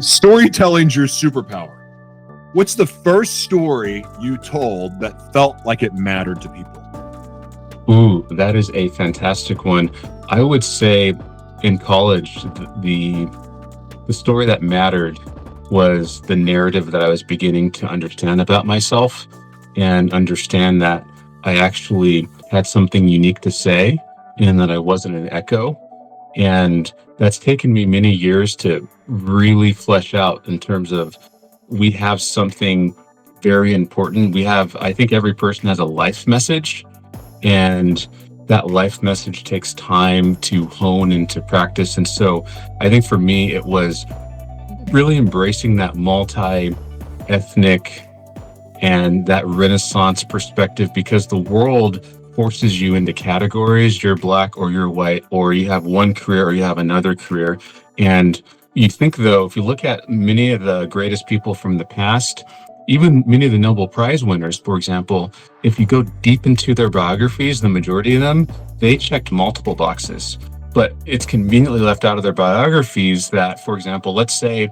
Storytelling's your superpower. What's the first story you told that felt like it mattered to people? Ooh, that is a fantastic one. I would say in college, the story that mattered was the narrative that I was beginning to understand about myself and understand that I actually had something unique to say and that I wasn't an echo. And that's taken me many years to really flesh out in terms of we have something very important. I think every person has a life message, and that life message takes time to hone and to practice. And so I think for me, it was really embracing that multi-ethnic and that Renaissance perspective, because the world forces you into categories. You're black or you're white, or you have one career or you have another career. And you think, though, if you look at many of the greatest people from the past, even many of the Nobel Prize winners, for example, if you go deep into their biographies, the majority of them, they checked multiple boxes. But it's conveniently left out of their biographies that, for example, let's say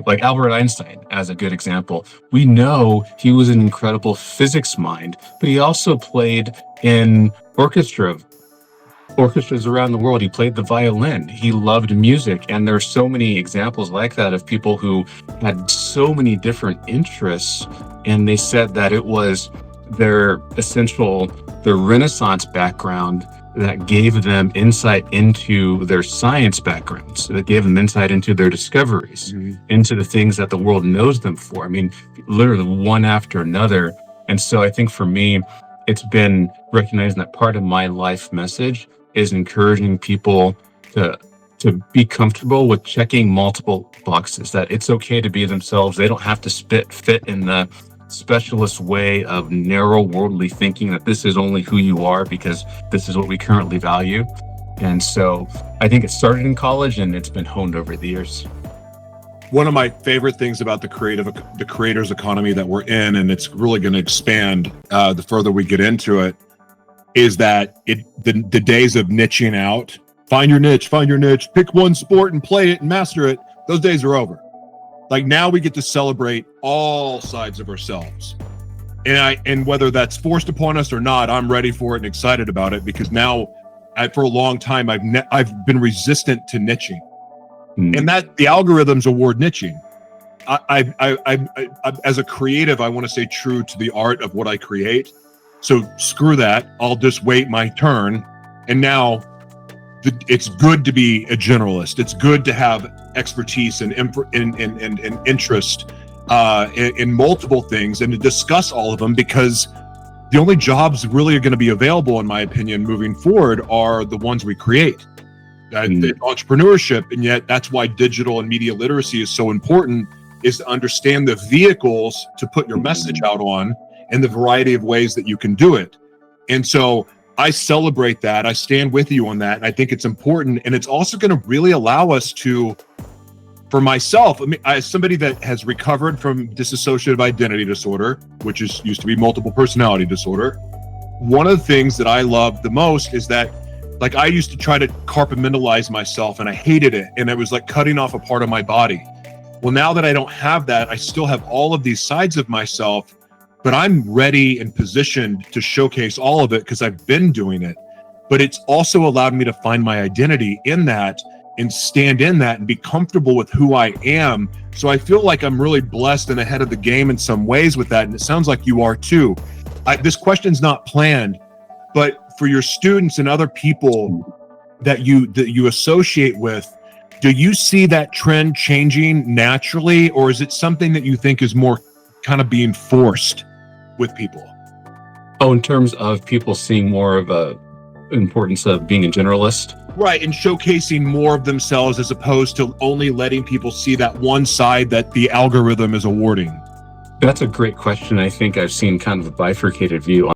like Albert Einstein as a good example. We know he was an incredible physics mind, but he also played in orchestras around the world. He played the violin. He loved music. And there are so many examples like that of people who had so many different interests. And they said that it was their Renaissance background that gave them insight into their science backgrounds, that gave them insight into their discoveries, into the things that the world knows them for. I mean, literally one after another. And so I think for me, it's been recognizing that part of my life message is encouraging people to be comfortable with checking multiple boxes, that it's okay to be themselves. They don't have to fit in the specialist way of narrow worldly thinking that this is only who you are because this is what we currently value. And so I think it started in college and it's been honed over the years. One of my favorite things about the creators economy that we're in, and it's really going to expand the further we get into it, is that the days of niching out, find your niche, pick one sport and play it and master it, those days are over. Like now we get to celebrate all sides of ourselves. And whether that's forced upon us or not, I'm ready for it and excited about it, because now for a long time, I've been resistant to niching. And that the algorithms award niching. I as a creative, I want to stay true to the art of what I create. So screw that. I'll just wait my turn. And now it's good to be a generalist. It's good to have expertise and interest in multiple things and to discuss all of them, because the only jobs really are going to be available, in my opinion, moving forward are the ones we create. The entrepreneurship, and yet that's why digital and media literacy is so important, is to understand the vehicles to put your message out on and the variety of ways that you can do it. And so I celebrate that. I stand with you on that. And I think it's important. And it's also going to really allow us to, for myself, I mean, as somebody that has recovered from dissociative identity disorder, which used to be multiple personality disorder, one of the things that I love the most is that, like, I used to try to compartmentalize myself and I hated it. And it was like cutting off a part of my body. Well, now that I don't have that, I still have all of these sides of myself, but I'm ready and positioned to showcase all of it because I've been doing it. But it's also allowed me to find my identity in that and stand in that and be comfortable with who I am. So I feel like I'm really blessed and ahead of the game in some ways with that. And it sounds like you are too. This question's not planned, but for your students and other people that you associate with, do you see that trend changing naturally, or is it something that you think is more kind of being forced with people? Oh, in terms of people seeing more of a importance of being a generalist? Right, and showcasing more of themselves as opposed to only letting people see that one side that the algorithm is awarding. That's a great question. I think I've seen kind of a bifurcated view